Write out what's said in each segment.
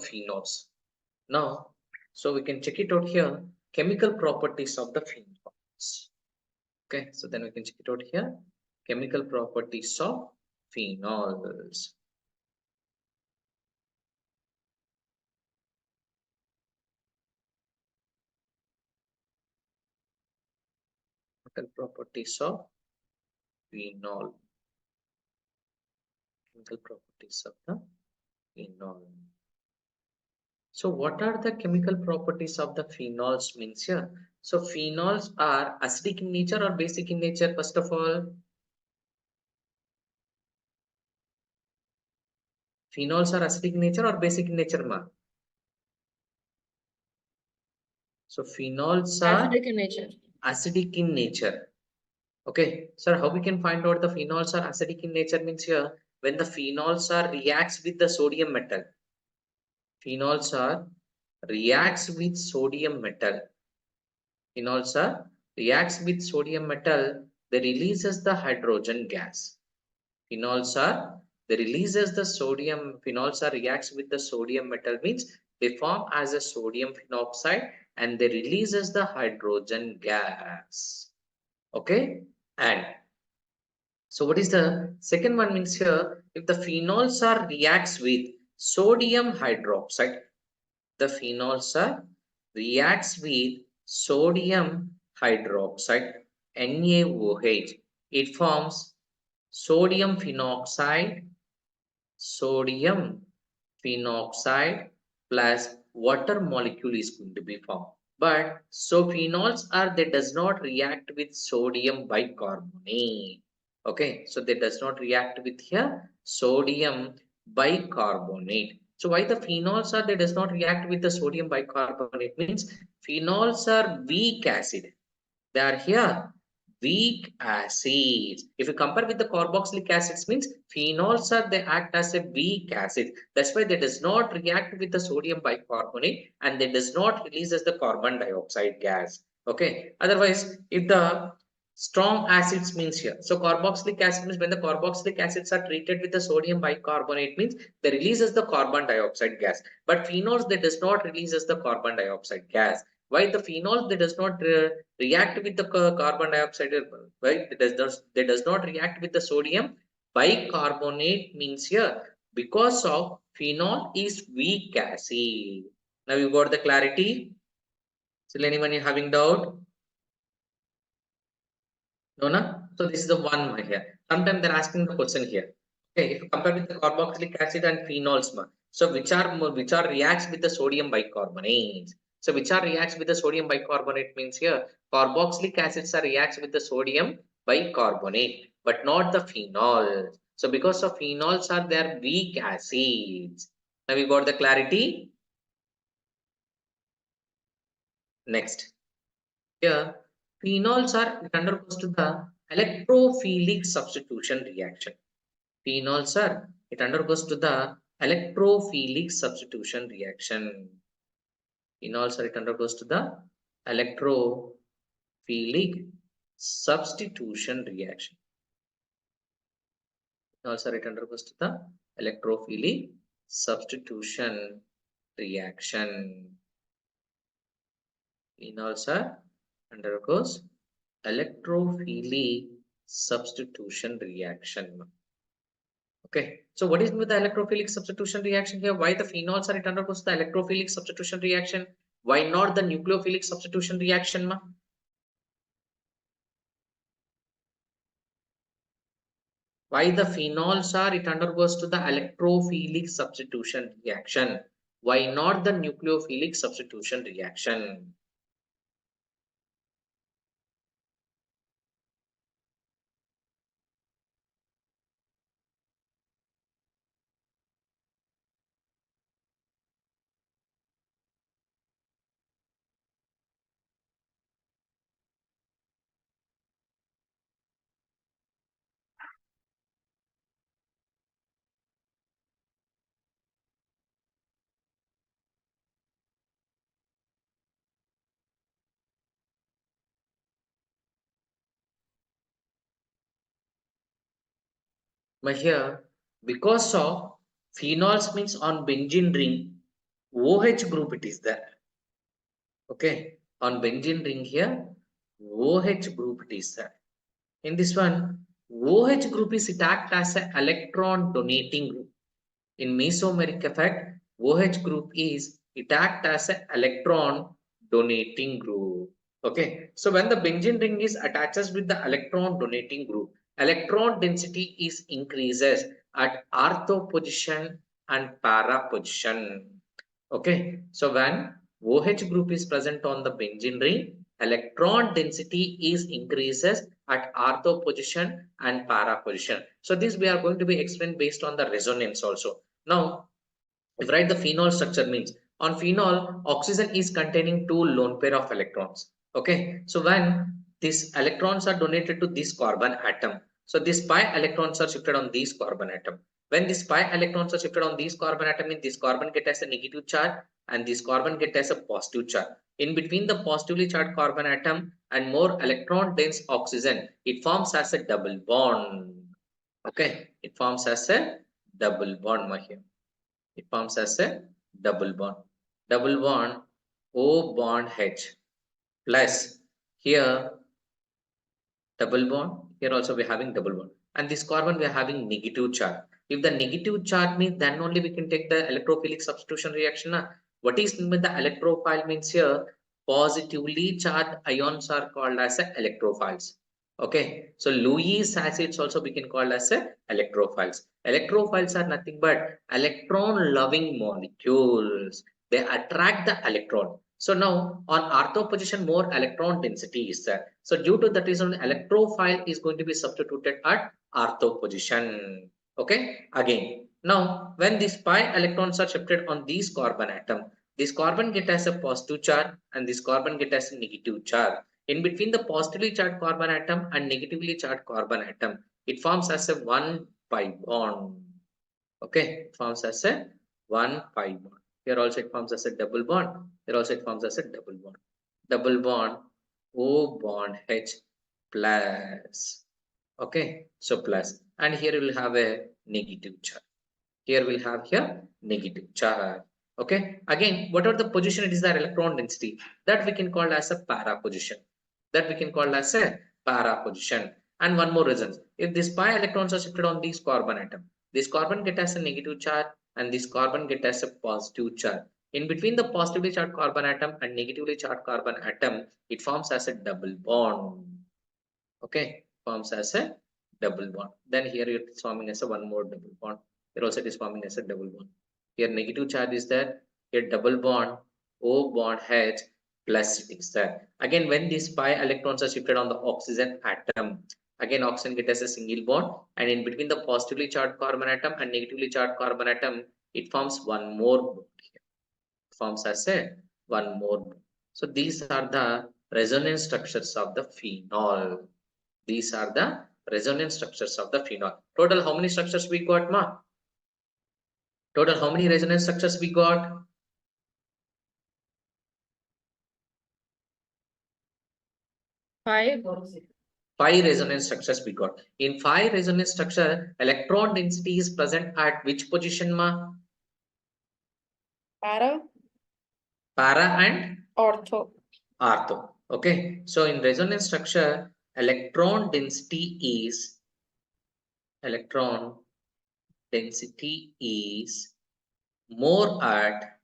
phenols. Now, so we can check it out here, chemical properties of the phenols. Okay, so then we can check it out here, chemical properties of phenols. Chemical properties of phenol. Chemical properties of the phenol. So what are the chemical properties of the phenols means here? So phenols are acidic in nature or basic in nature, first of all? Phenols are acidic in nature or basic in nature, ma? So phenols are Acidic in nature. Acidic in nature. Okay, sir, how we can find out the phenols are acidic in nature means here, when the phenols are reacts with the sodium metal. Phenols are reacts with sodium metal. Phenols are reacts with sodium metal, they releases the hydrogen gas. Phenols are they releases the sodium. Phenols are reacts with the sodium metal means they form as a sodium phenoxide and they releases the hydrogen gas. Okay, and so what is the second one means here, if the phenols are reacts with sodium hydroxide, the phenols are reacts with sodium hydroxide, NaOH, it forms sodium phenoxide plus water molecule is going to be formed. But so phenols are they does not react with sodium bicarbonate. Okay, so they does not react with here sodium bicarbonate. So why the phenols are they does not react with the sodium bicarbonate means phenols are weak acid. They are here weak acids. If you compare with the carboxylic acids means phenols are they act as a weak acid. That's why they does not react with the sodium bicarbonate and they does not release as the carbon dioxide gas. Okay. Otherwise, if the strong acids means here. So carboxylic acid means when the carboxylic acids are treated with the sodium bicarbonate means they releases the carbon dioxide gas. But phenols they does not releases the carbon dioxide gas. Why the phenols they does not react with the carbon dioxide, right? They does not react with the sodium bicarbonate means here because of phenol is weak acid. Now you got the clarity. Still anyone having doubt? No, no. So this is the one here. Sometimes they're asking the question here. Okay, if you compare with the carboxylic acid and phenols, so which are reacts with the sodium bicarbonate? So which are reacts with the sodium bicarbonate means here carboxylic acids are reacts with the sodium bicarbonate, but not the phenols. So because of phenols are their weak acids. Now we got the clarity. Next, here phenols are it undergoes to the electrophilic substitution reaction. Phenols are it undergoes to the electrophilic substitution reaction. Phenols are it undergoes to the electrophilic substitution reaction. Phenols are it undergoes to the electrophilic substitution reaction. Phenols are undergoes electrophilic substitution reaction. Okay, so what is with the electrophilic substitution reaction here? Why the phenols are it undergoes the electrophilic substitution reaction? Why not the nucleophilic substitution reaction, ma? Why the phenols are it undergoes to the electrophilic substitution reaction? Why not the nucleophilic substitution reaction? But here, because of phenols means on benzene ring, OH group it is there. Okay, on benzene ring here, OH group it is there. In this one, OH group is it act as an electron donating group. In mesomeric effect, OH group is it act as an electron donating group. Okay, so when the benzene ring is attaches with the electron donating group, electron density is increases at ortho position and para position. Okay, so when OH group is present on the benzene ring, electron density is increases at ortho position and para position. So this we are going to be explained based on the resonance also. Now, if write the phenol structure means on phenol, oxygen is containing two lone pair of electrons. Okay, so when these electrons are donated to this carbon atom, so these pi electrons are shifted on this carbon atom. When these pi electrons are shifted on this carbon atom, means this carbon get as a negative charge and this carbon get as a positive charge. In between the positively charged carbon atom and more electron dense oxygen, it forms as a double bond. Okay, it forms as a double bond here. It forms as a double bond. Double bond O bond H plus here double bond. Here also we are having double bond. And this carbon we are having negative charge. If the negative charge means then only we can take the electrophilic substitution reaction. What is meant the electrophile means here? Positively charged ions are called as electrophiles. Okay, so Lewis acids also we can call as electrophiles. Electrophiles are nothing but electron loving molecules. They attract the electron. So now on ortho position more electron density is there. So due to that reason electrophile is going to be substituted at ortho position. Okay, again now when these pi electrons are shifted on these carbon atom, this carbon get as a positive charge and this carbon get as a negative charge. In between the positively charged carbon atom and negatively charged carbon atom, it forms as a 1 pi bond. Okay, it forms as a 1 pi bond. Here also it forms as a double bond. Here also it forms as a double bond. Double bond O bond H plus. Okay, so plus. And here we will have a negative charge. Here we'll have here negative charge. Okay, again, whatever the position it is the electron density that we can call as a para position. That we can call as a para position. And one more reason. If these pi electrons are shifted on this carbon atom, this carbon get as a negative charge and this carbon get as a positive charge. In between the positively charged carbon atom and negatively charged carbon atom, it forms as a double bond. Okay, forms as a double bond. Then here it is forming as a one more double bond. Here also it is forming as a double bond. Here negative charge is there. Here double bond O bond H plus it is there. Again, when these pi electrons are shifted on the oxygen atom, again oxygen get as a single bond, and in between the positively charged carbon atom and negatively charged carbon atom, it forms one more bond here. It forms as a one more bond. So these are the resonance structures of the phenol. These are the resonance structures of the phenol. Total how many structures we got, ma? Total how many resonance structures we got? 5. 5 resonance structures we got. In 5 resonance structure, electron density is present at which position, ma? Para. Para and Ortho. ortho. Okay. So in resonance structure, electron density is more at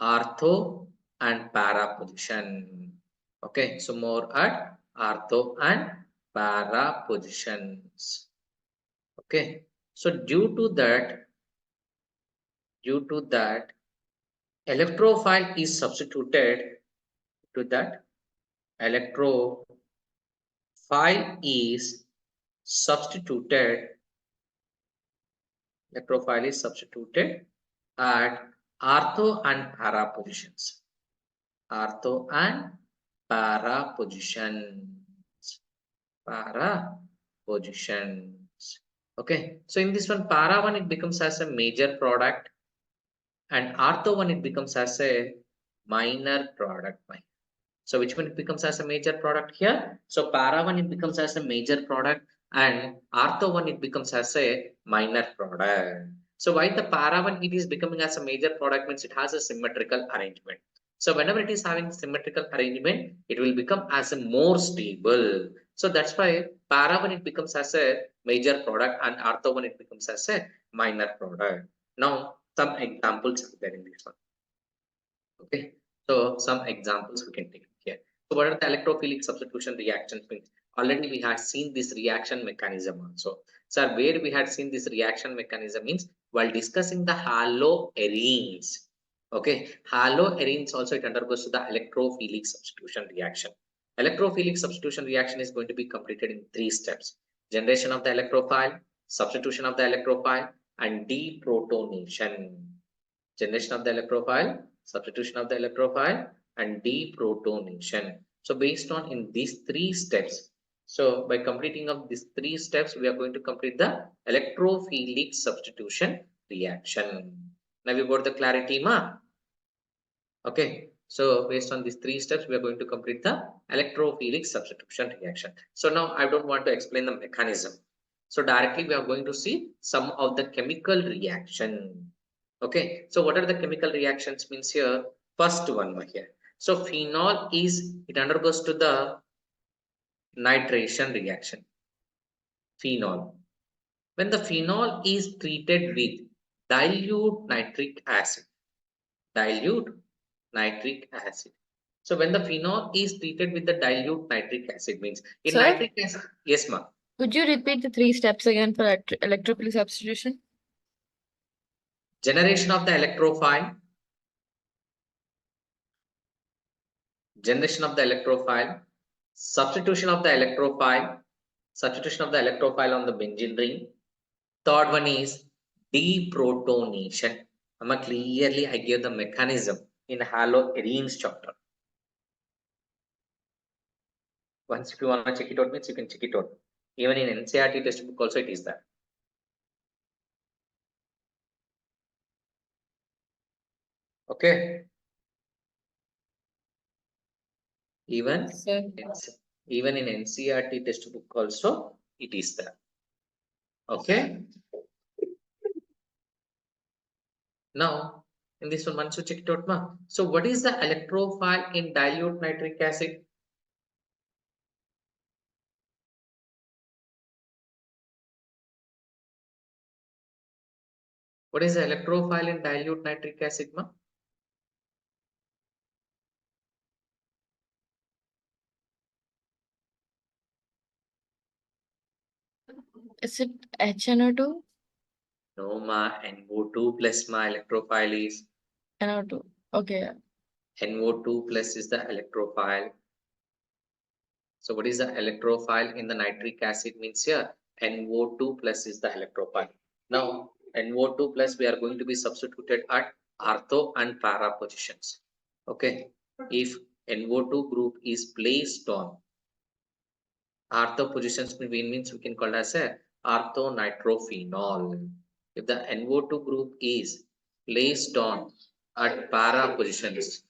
ortho and para position. Okay, so more at ortho and para positions. Okay, so due to that, electrophile is substituted to that electrophile is substituted at ortho and para positions. Ortho and para positions. Okay, so in this one, para one it becomes as a major product, and ortho one it becomes as a minor product. So which one it becomes as a major product here? So para one it becomes as a major product, and ortho one it becomes as a minor product. So why the para one it is becoming as a major product means it has a symmetrical arrangement. So whenever it is having symmetrical arrangement, it will become as a more stable. So that's why para one it becomes as a major product and ortho one it becomes as a minor product. Now some examples are there in this one. Okay, so some examples we can take here. So what are the electrophilic substitution reactions means? Already we had seen this reaction mechanism also. So where we had seen this reaction mechanism means while discussing the haloarenes. Okay, haloarenes also it undergoes to the electrophilic substitution reaction. Electrophilic substitution reaction is going to be completed in 3 steps: generation of the electrophile, substitution of the electrophile, and deprotonation. Generation of the electrophile, substitution of the electrophile, and deprotonation. So based on in these 3 steps, so by completing of these 3 steps, we are going to complete the electrophilic substitution reaction. Now we got the clarity, ma? Okay. So based on these 3 steps, we are going to complete the electrophilic substitution reaction. So now I don't want to explain the mechanism. So directly we are going to see some of the chemical reaction. Okay, so what are the chemical reactions means here? First one here. So phenol is, it undergoes to the nitration reaction. Phenol. When the phenol is treated with dilute nitric acid. Dilute nitric acid. So when the phenol is treated with the dilute nitric acid means in Sir? nitric acid. Yes, ma. Could you repeat the 3 steps again for electrophilic substitution? Generation of the electrophile. Generation of the electrophile. Substitution of the electrophile. Substitution of the electrophile on the benzene ring. Third one is deprotonation. Clearly I gave the mechanism in haloarenes chapter. Once if you want to check it out means you can check it out. Even in NCERT textbook also it is there. Okay. Even in NCERT textbook also it is there. Okay. Now in this one once you check it out, ma. So what is the electrophile in dilute nitric acid? What is the electrophile in dilute nitric acid, ma? Is it HNO2? No, ma. NO2 plus ma electrophile is. NO2. Okay. NO2 plus is the electrophile. So what is the electrophile in the nitric acid means here? NO2 plus is the electrophile. Now NO2 plus we are going to be substituted at ortho and para positions. Okay. If NO2 group is placed on ortho positions means we can call as a orthonitrophenol. If the NO2 group is placed on at para positions,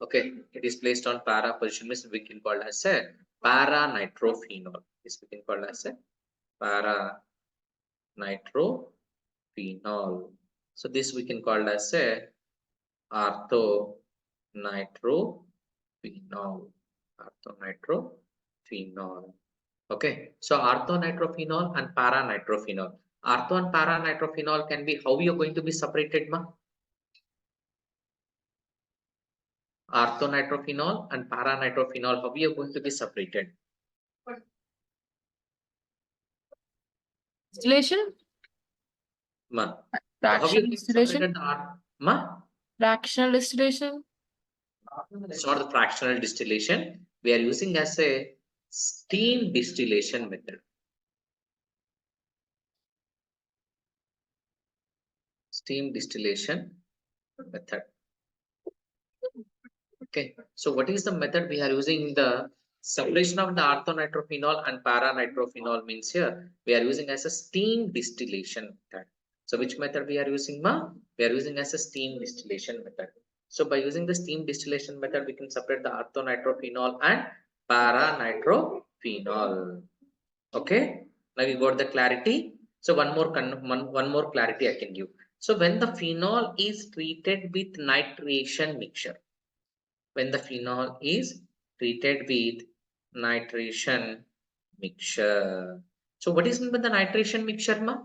okay, it is placed on para position means we can call as a para-nitrophenol. This we can call as a para-nitrophenol. So this we can call as a orthonitrophenol. Orthonitrophenol. Okay, so orthonitrophenol and para-nitrophenol. Ortho and para-nitrophenol can be how you are going to be separated, ma? Orthonitrophenol and para-nitrophenol, how we are going to be separated? Distillation? Ma. Fractional distillation? Ma? Fractional distillation? It's not the fractional distillation. We are using as a steam distillation method. Steam distillation method. Okay, so what is the method we are using? The separation of the orthonitrophenol and para-nitrophenol means here we are using as a steam distillation method. So which method we are using, ma? We are using as a steam distillation method. So by using the steam distillation method, we can separate the orthonitrophenol and para-nitrophenol. Okay, now you got the clarity. So one more clarity I can give. So when the phenol is treated with nitration mixture, when the phenol is treated with nitration mixture. So what is meant by the nitration mixture, ma?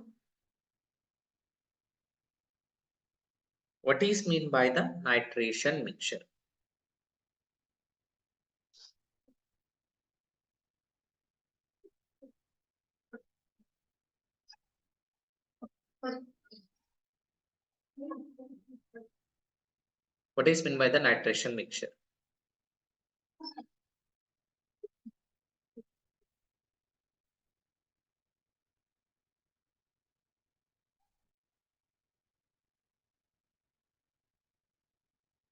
What is mean by the nitration mixture? What is meant by the nitration mixture?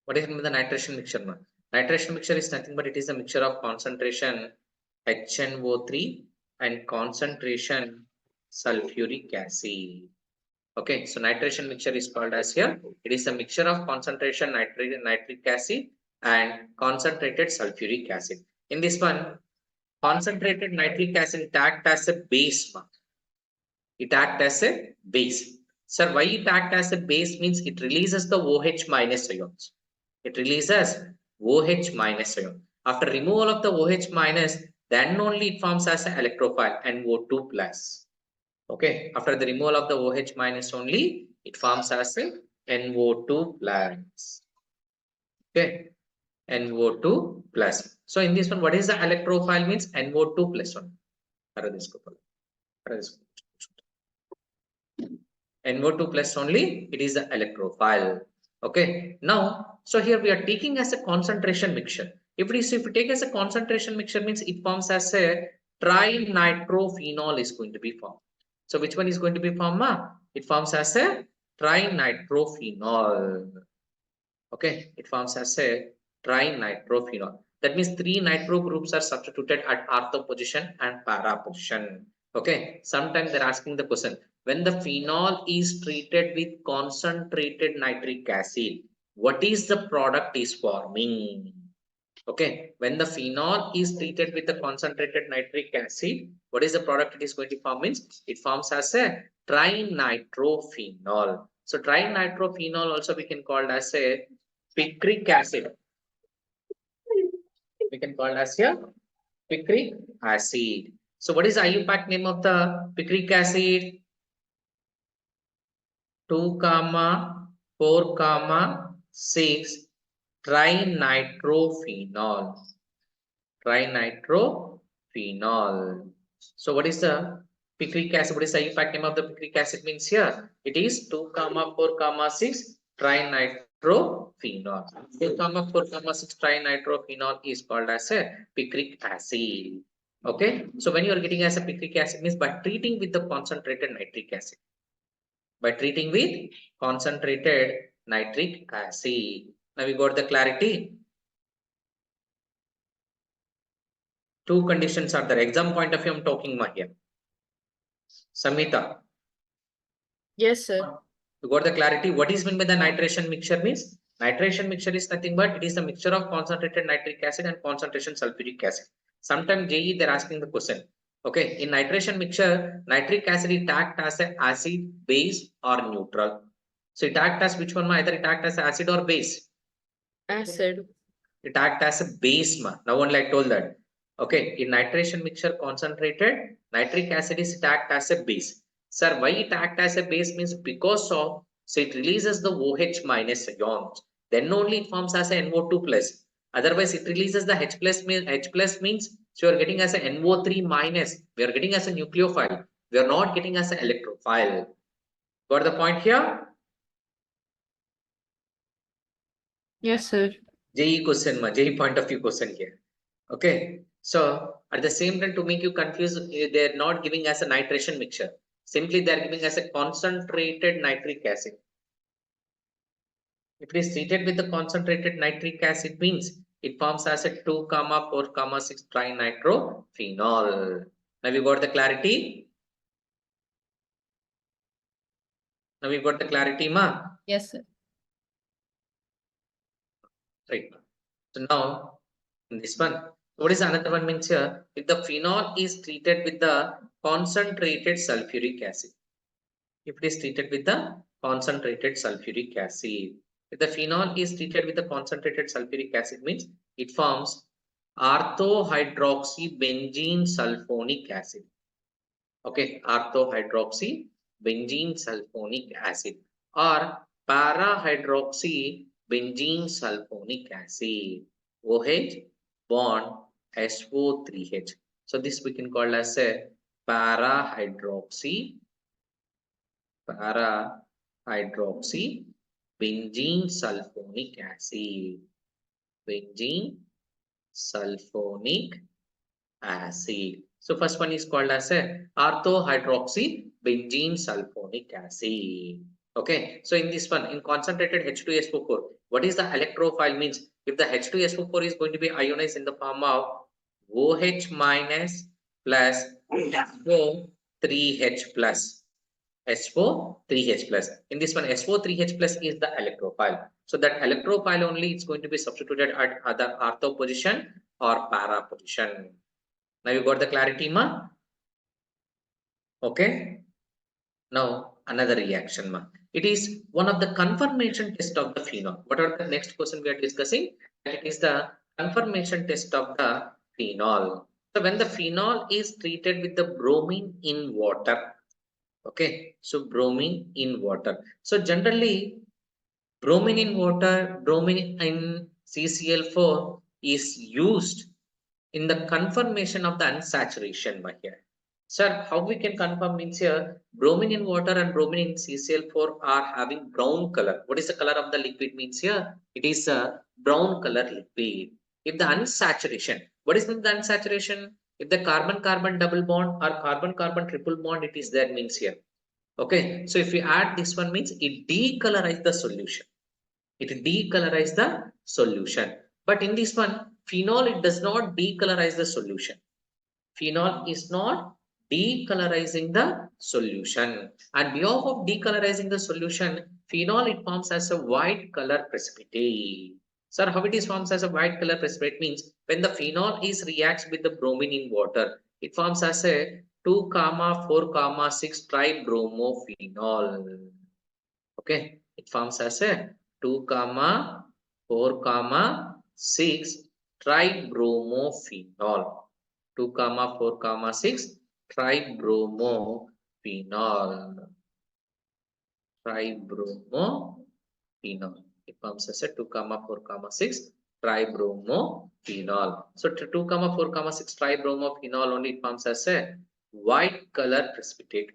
What is meant by the nitration mixture, ma? Nitration mixture is nothing but it is a mixture of concentration HNO3 and concentration sulfuric acid. Okay, so nitration mixture is called as here. It is a mixture of concentration nitric acid and concentrated sulfuric acid. In this one, concentrated nitric acid act as a base. It act as a base. Sir, why it act as a base means it releases the OH minus ions. It releases OH minus ion. After removal of the OH minus, then only it forms as an electrophile NO2 plus. Okay, after the removal of the OH minus only, it forms as a NO2 plus. Okay, NO2 plus. So in this one, what is the electrophile means? NO2 plus one. NO2 plus only, it is the electrophile. Okay, now, so here we are taking as a concentration mixture. If we take as a concentration mixture means it forms as a trinitrophenol is going to be formed. So which one is going to be formed? It forms as a trinitrophenol. Okay, it forms as a trinitrophenol. That means 3 nitro groups are substituted at ortho position and para position. Okay, sometimes they're asking the question, when the phenol is treated with concentrated nitric acid, what is the product is forming? Okay, when the phenol is treated with the concentrated nitric acid, what is the product it is going to form means? It forms as a trinitrophenol. So trinitrophenol also we can call as a picric acid. We can call as a picric acid. So what is the IUPAC name of the picric acid? 2, 4, 6 trinitrophenol. Trinitrophenol. So what is the picric acid? What is the IUPAC name of the picric acid means here? It is 2, 4, 6 trinitrophenol. 2, 4, 6 trinitrophenol is called as a picric acid. Okay. So when you are getting as a picric acid means by treating with the concentrated nitric acid. By treating with concentrated nitric acid. Now we got the clarity. Two conditions are there. Exam point of view, I'm talking here. Samhita. Yes, sir. You got the clarity. What is meant by the nitration mixture means? Nitration mixture is nothing but it is the mixture of concentrated nitric acid and concentration sulfuric acid. Sometimes JEE they're asking the question. Okay, in nitration mixture, nitric acid it act as an acid, base, or neutral. So it act as which one? Either it act as acid or base. Acid. It act as a base. Now only I told that. Okay, in nitration mixture concentrated, nitric acid is it act as a base. Sir, why it act as a base means because of, so it releases the OH minus ions. Then only it forms as a NO2 plus. Otherwise, it releases the H plus means, so you are getting as a NO3 minus. We are getting as a nucleophile. We are not getting as an electrophile. Got the point here? Yes, sir. JEE question, JEE point of view question here. Okay, so at the same time to make you confused, they're not giving us a nitration mixture. Simply they're giving us a concentrated nitric acid. If it is treated with the concentrated nitric acid means it forms as a 2, 4, 6 trinitrophenol. Now we got the clarity. Now we got the clarity, ma? Yes, sir. Right. So now in this one, what is another one means here? If the phenol is treated with the concentrated sulfuric acid. if it is treated with the concentrated sulfuric acid. If the phenol is treated with the concentrated sulfuric acid means it forms orthohydroxybenzene sulfonic acid. Okay, orthohydroxybenzene sulfonic acid or parahydroxybenzene sulfonic acid. OH bond SO3H. So this we can call as a parahydroxybenzene sulfonic acid. Benzene sulfonic acid. So first one is called as a orthohydroxybenzene sulfonic acid. Okay, so in this one, in concentrated H2SO4, what is the electrophile means? If the H2SO4 is going to be ionized in the form of OH minus plus SO3H plus. SO3H plus. In this one, SO3H plus is the electrophile. So that electrophile only is going to be substituted at other ortho position or para position. Now you got the clarity, ma? Okay. Now another reaction, ma. It is one of the confirmation test of the phenol. What are the next question we are discussing? It is the confirmation test of the phenol. So when the phenol is treated with the bromine in water, okay, so bromine in water. So generally, bromine in water, bromine in CCl4 is used in the confirmation of the unsaturation by here. Sir, how we can confirm means here, bromine in water and bromine in CCl4 are having brown color. What is the color of the liquid means here? It is a brown color liquid. If the unsaturation, what is the unsaturation? If the carbon-carbon double bond or carbon-carbon triple bond, it is there means here. Okay, so if you add this one means it decolorize the solution. It decolorize the solution. But in this one, phenol, it does not decolorize the solution. Phenol is not decolorizing the solution. And behalf of decolorizing the solution, phenol, it forms as a white color precipitate. Sir, how it is forms as a white color precipitate means when the phenol is reacts with the bromine in water, it forms as a 2, 4, 6 tribromophenol. Okay, it forms as a 2, 4, 6 tribromophenol. 2, 4, 6 tribromophenol. Tribromophenol. It forms as a 2, 4, 6 tribromophenol. So 2, 4, 6 tribromophenol only it forms as a white color precipitate.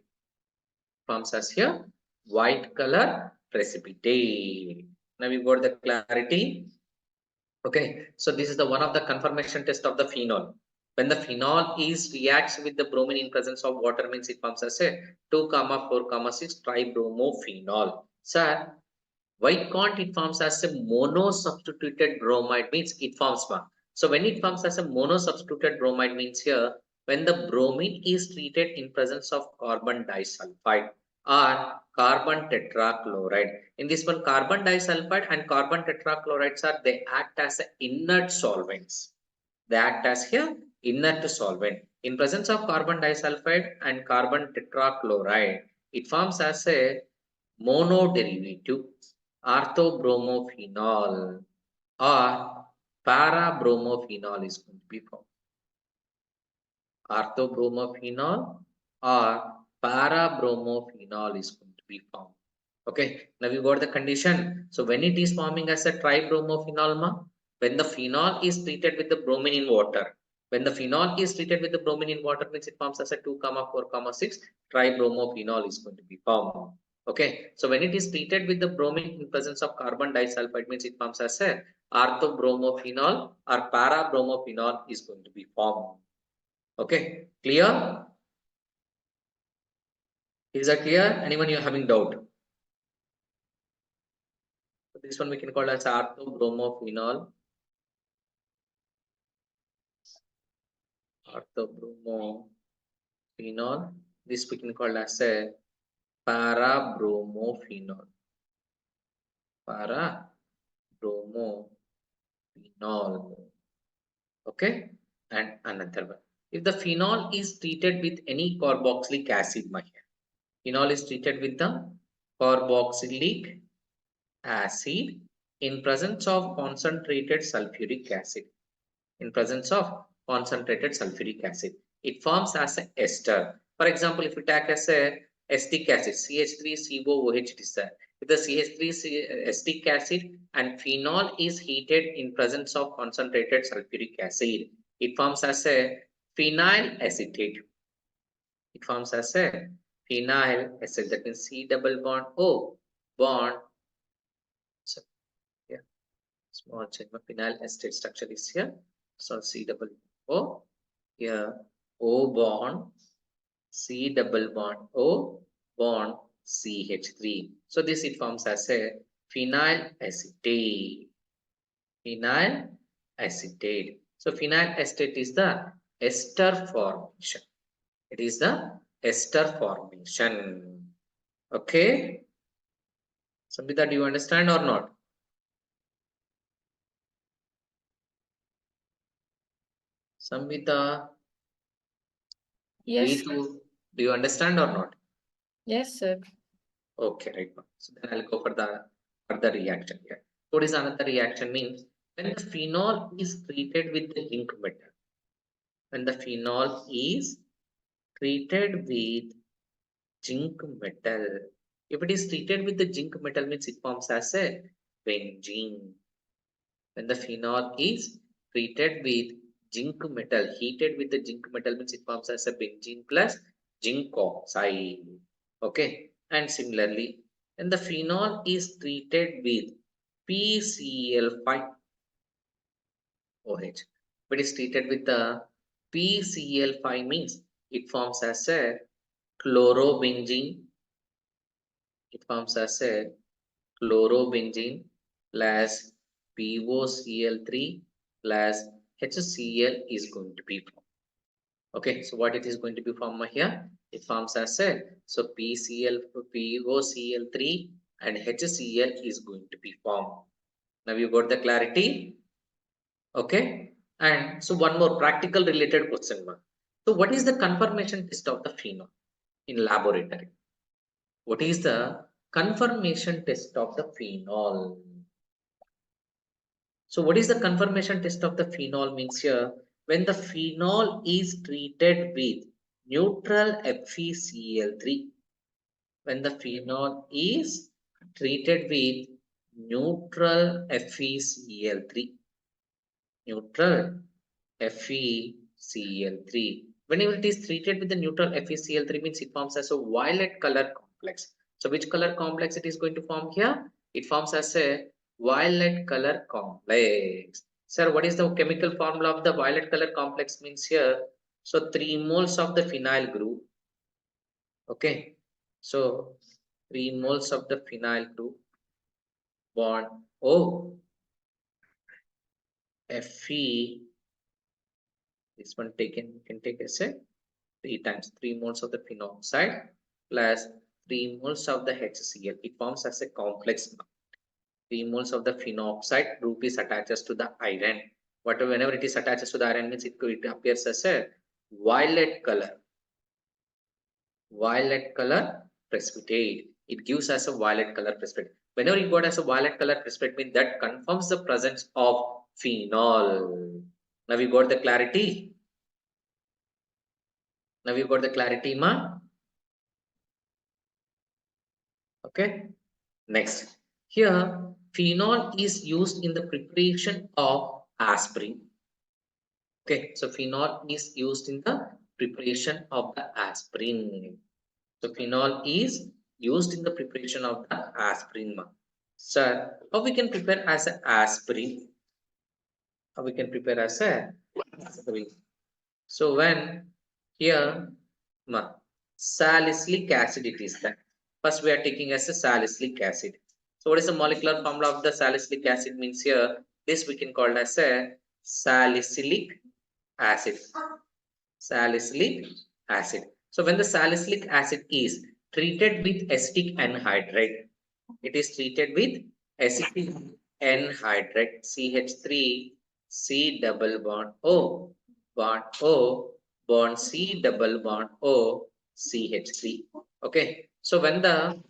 Forms as here white color precipitate. Now we got the clarity. Okay, so this is the one of the confirmation test of the phenol. When the phenol is reacts with the bromine in presence of water means it forms as a 2, 4, 6 tribromophenol. Sir, why can't it forms as a mono-substituted bromide means it forms one. So when it forms as a mono-substituted bromide means here, when the bromine is treated in presence of carbon disulfide or carbon tetrachloride. In this one, carbon disulfide and carbon tetrachlorides are, they act as inert solvents. They act as here inert solvent. In presence of carbon disulfide and carbon tetrachloride, it forms as a monoderivative orthobromophenol or parabromophenol is going to be formed. Orthobromophenol or parabromophenol is going to be formed. Okay, now we got the condition. So when it is forming as a tribromophenol, when the phenol is treated with the bromine in water, when the phenol is treated with the bromine in water means it forms as a 2, 4, 6 tribromophenol is going to be formed. Okay, so when it is treated with the bromine in presence of carbon disulfide means it forms as a orthobromophenol or parabromophenol is going to be formed. Okay, clear? Is that clear? Anyone you having doubt? So this one we can call as orthobromophenol. Orthobromophenol. This we can call as a parabromophenol. Parabromophenol. Okay, and another one. If the phenol is treated with any carboxylic acid, Phenol is treated with the carboxylic acid in presence of concentrated sulfuric acid. In presence of concentrated sulfuric acid, it forms as an ester. For example, if you take as a acetic acid, CH3COOH, it is there. If the CH3 acetic acid and phenol is heated in presence of concentrated sulfuric acid, it forms as a phenyl acetate. It forms as a phenyl acetate. That means C double bond O bond. So, yeah, small chain of phenyl acetate structure is here. So C double O. Here O bond C double bond O bond CH3. So this it forms as a phenyl acetate. Phenyl acetate. So phenyl acetate is the ester formation. It is the ester formation. Okay. Samhita, do you understand or not? Samhita, Yes, do you understand or not? yes, sir. Okay, right. So then I'll go for the further reaction here. What is another reaction means when the phenol is treated with the zinc metal. When the phenol is treated with zinc metal. If it is treated with the zinc metal means it forms as a benzene. When the phenol is treated with zinc metal, heated with the zinc metal means it forms as a benzene plus zinc oxide. Okay, and similarly, when the phenol is treated with PCl5OH, if it is treated with the PCl5 means it forms as a chlorobenzene. It forms as a chlorobenzene plus POCl3 plus HCl is going to be formed. Okay, so what it is going to be formed here? It forms as a so PCl, POCl3 and HCl is going to be formed. Now you got the clarity. Okay, and so one more practical related question. So what is the confirmation test of the phenol in laboratory? What is the confirmation test of the phenol? So what is the confirmation test of the phenol means here? When the phenol is treated with neutral FeCl3. When the phenol is treated with neutral FeCl3. Neutral FeCl3. Whenever it is treated with the neutral FeCl3 means it forms as a violet color complex. So which color complex it is going to form here? It forms as a violet color complex. Sir, what is the chemical formula of the violet color complex means here? So 3 moles of the phenyl group. Okay. So 3 moles of the phenyl group bond O Fe. This one taken can take as a 3 times 3 moles of the phenoxide plus 3 moles of the HCl. It forms as a complex. 3 moles of the phenoxide group is attaches to the iron. Whenever it is attaches to the iron means it appears as a violet color. Violet color precipitate. It gives us a violet color precipitate. Whenever you got as a violet color precipitate means that confirms the presence of phenol. Now we got the clarity. Now you got the clarity, ma? Okay. Next. Here, phenol is used in the preparation of aspirin. Okay. So phenol is used in the preparation of the aspirin. So phenol is used in the preparation of the aspirin, ma. Sir, how we can prepare as an aspirin? How we can prepare as a aspirin? So when here, ma, salicylic acid it is that. First we are taking as a salicylic acid. So what is the molecular formula of the salicylic acid means here? This we can call as a salicylic acid. Salicylic acid. So when the salicylic acid is treated with acetic anhydride, it is treated with acetic anhydride CH3 C double bond O bond C double bond O CH3. Okay, so when the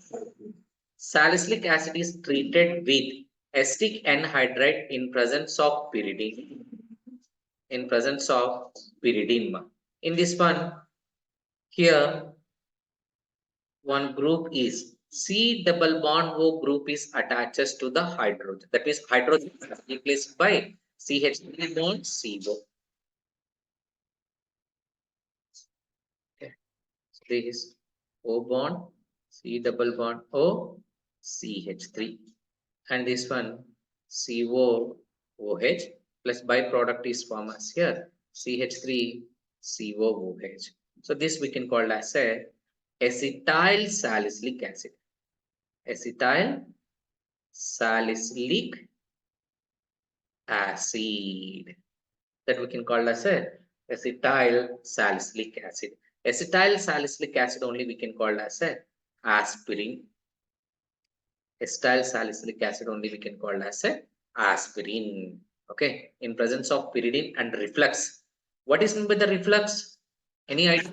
salicylic acid is treated with acetic anhydride in presence of pyridine, in presence of pyridine. In this one, here one group is C double bond O group is attaches to the hydrogen. That is hydrogen is replaced by CH3 bond CO. Okay. So this is O bond, C double bond O, CH3. And this one COOH plus byproduct is formed as here CH3 COOH. So this we can call as a acetyl salicylic acid. Acetyl salicylic acid, that we can call as a acetyl salicylic acid. Acetyl salicylic acid only we can call as a aspirin. Acetyl salicylic acid only we can call as a aspirin. Okay, in presence of pyridine and reflux. What is meant by the reflux? Any idea?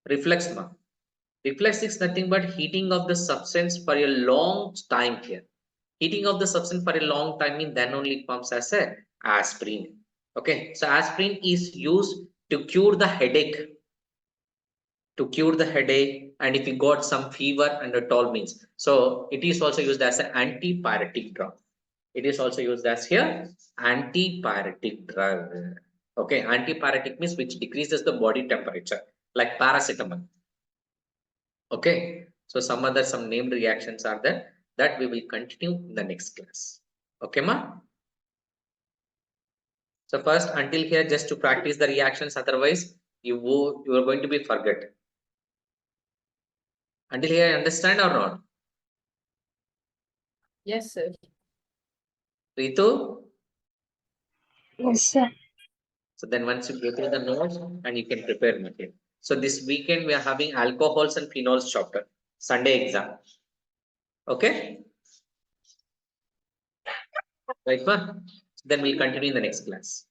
Reflux, ma. Reflux is nothing but heating of the substance for a long time here. Heating of the substance for a long time means then only it forms as a aspirin. Okay, so aspirin is used to cure the headache. To cure the headache, and if you got some fever and it all means. So it is also used as an antipyretic drug. It is also used as here antipyretic drug. Okay, antipyretic means which decreases the body temperature, like paracetamol. Okay, so some named reactions are there that we will continue in the next class. Okay, ma? So first until here just to practice the reactions, otherwise you are going to be forget. Until here, understand or not? Yes, sir. Ritu? Yes, sir. So then once you go through the notes and you can prepare material. So this weekend we are having alcohols and phenols chapter, Sunday exam. Okay? Right, ma? Then we'll continue in the next class.